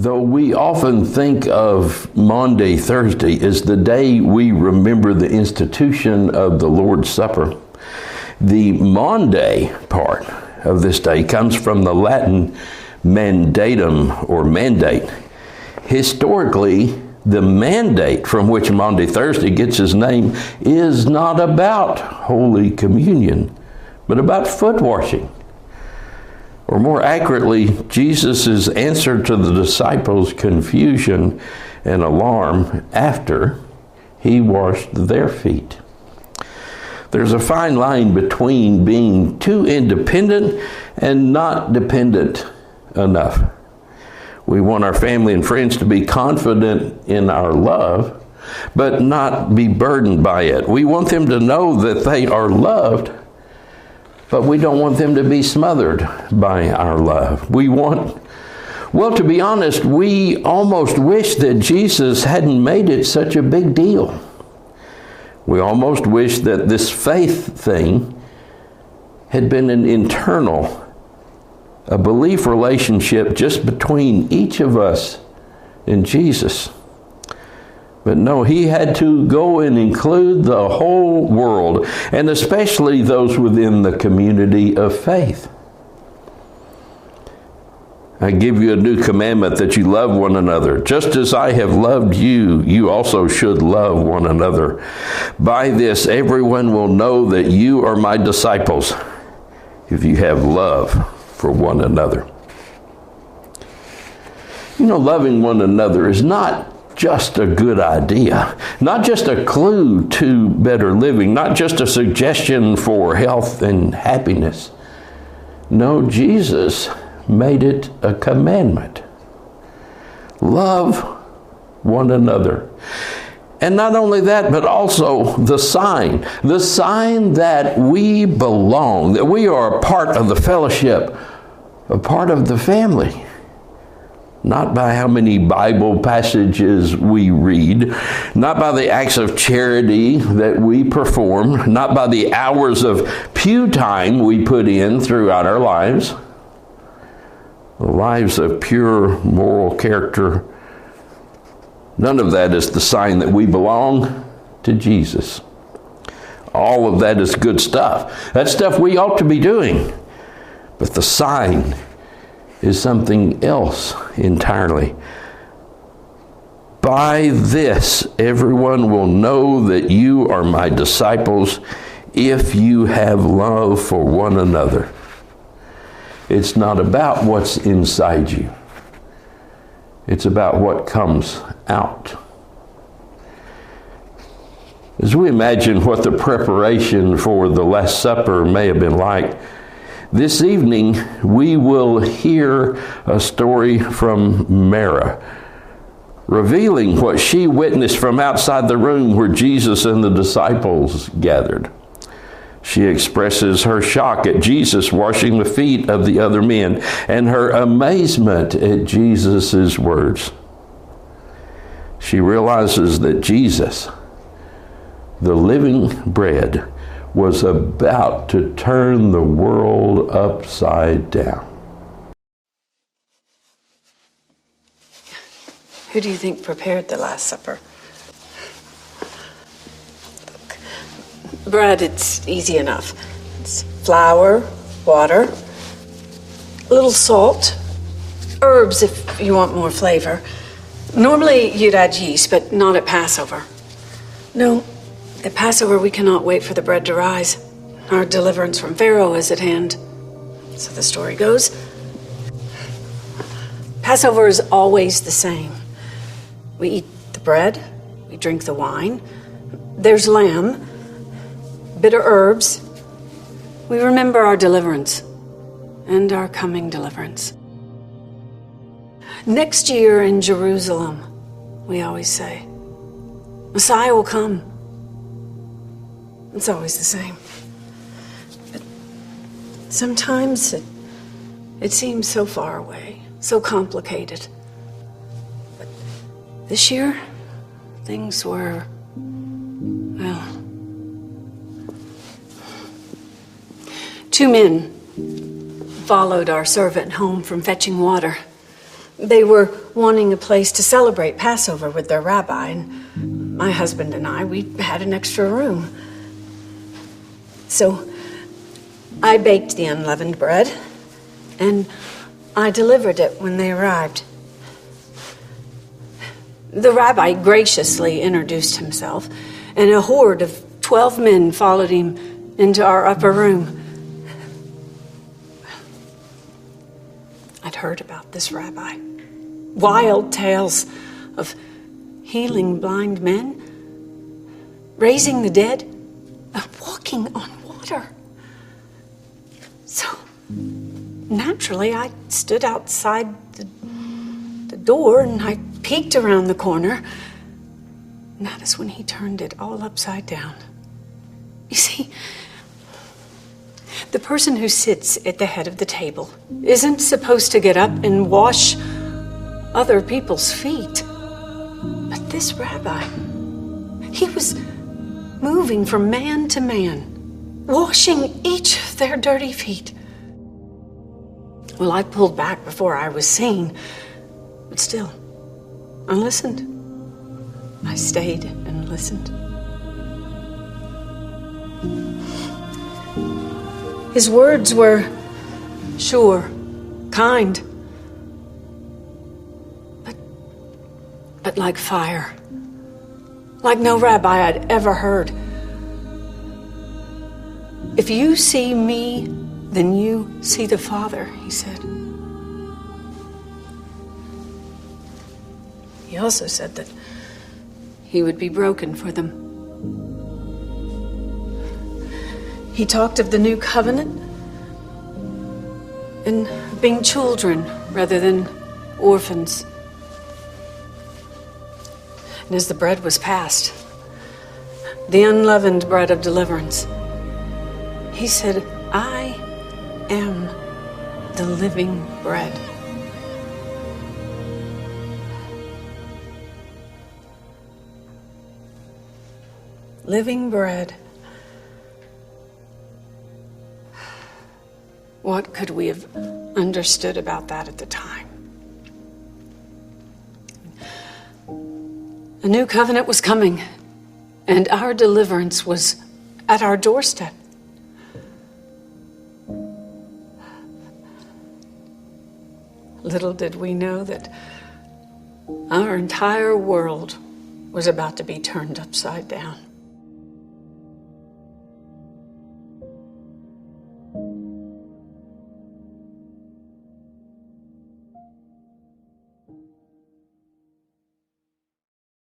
Though we often think of Maundy, Thursday, as the day we remember the institution of the Lord's Supper, the Maundy part of this day comes from the Latin mandatum, or mandate. Historically, the mandate from which Maundy Thursday gets his name is not about Holy Communion, but about foot washing. Or more accurately, Jesus' answer to the disciples' confusion and alarm after he washed their feet. There's a fine line between being too independent and not dependent enough. We want our family and friends to be confident in our love, but not be burdened by it. We want them to know that they are loved, but we don't want them to be smothered by our love. Well, to be honest, we almost wish that Jesus hadn't made it such a big deal. We almost wish that this faith thing had been an internal, a belief relationship just between each of us and Jesus. But no, he had to go and include the whole world, and especially those within the community of faith. I give you a new commandment, that you love one another. Just as I have loved you, you also should love one another. By this, everyone will know that you are my disciples, if you have love for one another. You know, loving one another is not just a good idea, not just a clue to better living, not just a suggestion for health and happiness. No, Jesus made it a commandment. Love one another. And not only that, but also the sign that we belong, that we are a part of the fellowship, a part of the family. Not by how many Bible passages we read, not by the acts of charity that we perform, not by the hours of pew time we put in throughout our lives, the lives of pure moral character. None of that is the sign that we belong to Jesus. All of that is good stuff. That's stuff we ought to be doing. But the sign is something else entirely. By this, everyone will know that you are my disciples if you have love for one another. It's not about what's inside you. It's about what comes out. As we imagine what the preparation for the Last Supper may have been like, this evening, we will hear a story from Mara, revealing what she witnessed from outside the room where Jesus and the disciples gathered. She expresses her shock at Jesus washing the feet of the other men and her amazement at Jesus' words. She realizes that Jesus, the living bread, was about to turn the world upside down. Who do you think prepared the Last Supper? Look, bread, it's easy enough. It's flour, water, a little salt, herbs if you want more flavor. Normally you'd add yeast, but not at Passover. No, at Passover we cannot wait for the bread to rise. Our deliverance from Pharaoh is at hand. So the story goes. Passover is always the same. We eat the bread, we drink the wine, there's lamb, bitter herbs. We remember our deliverance and our coming deliverance. Next year in Jerusalem, we always say, Messiah will come. It's always the same. But sometimes it seems so far away, so complicated. This year, things were, well, 2 men followed our servant home from fetching water. They were wanting a place to celebrate Passover with their rabbi, and my husband and I, we had an extra room. So I baked the unleavened bread, and I delivered it when they arrived. The rabbi graciously introduced himself, and a horde of 12 men followed him into our upper room. I'd heard about this rabbi. Wild tales of healing blind men, raising the dead, walking on water. So, naturally, I stood outside the door and I peeked around the corner. And that is when he turned it all upside down. You see, the person who sits at the head of the table isn't supposed to get up and wash other people's feet. But this rabbi, he was moving from man to man, washing each of their dirty feet. Well, I pulled back before I was seen, but still, I listened. I stayed and listened. His words were sure, kind, but like fire, like no rabbi I'd ever heard. If you see me, then you see the Father, he said. He also said that he would be broken for them. He talked of the new covenant and being children rather than orphans. And as the bread was passed, the unleavened bread of deliverance, he said, I am the living bread. Living bread. What could we have understood about that at the time? A new covenant was coming, and our deliverance was at our doorstep. Little did we know that our entire world was about to be turned upside down.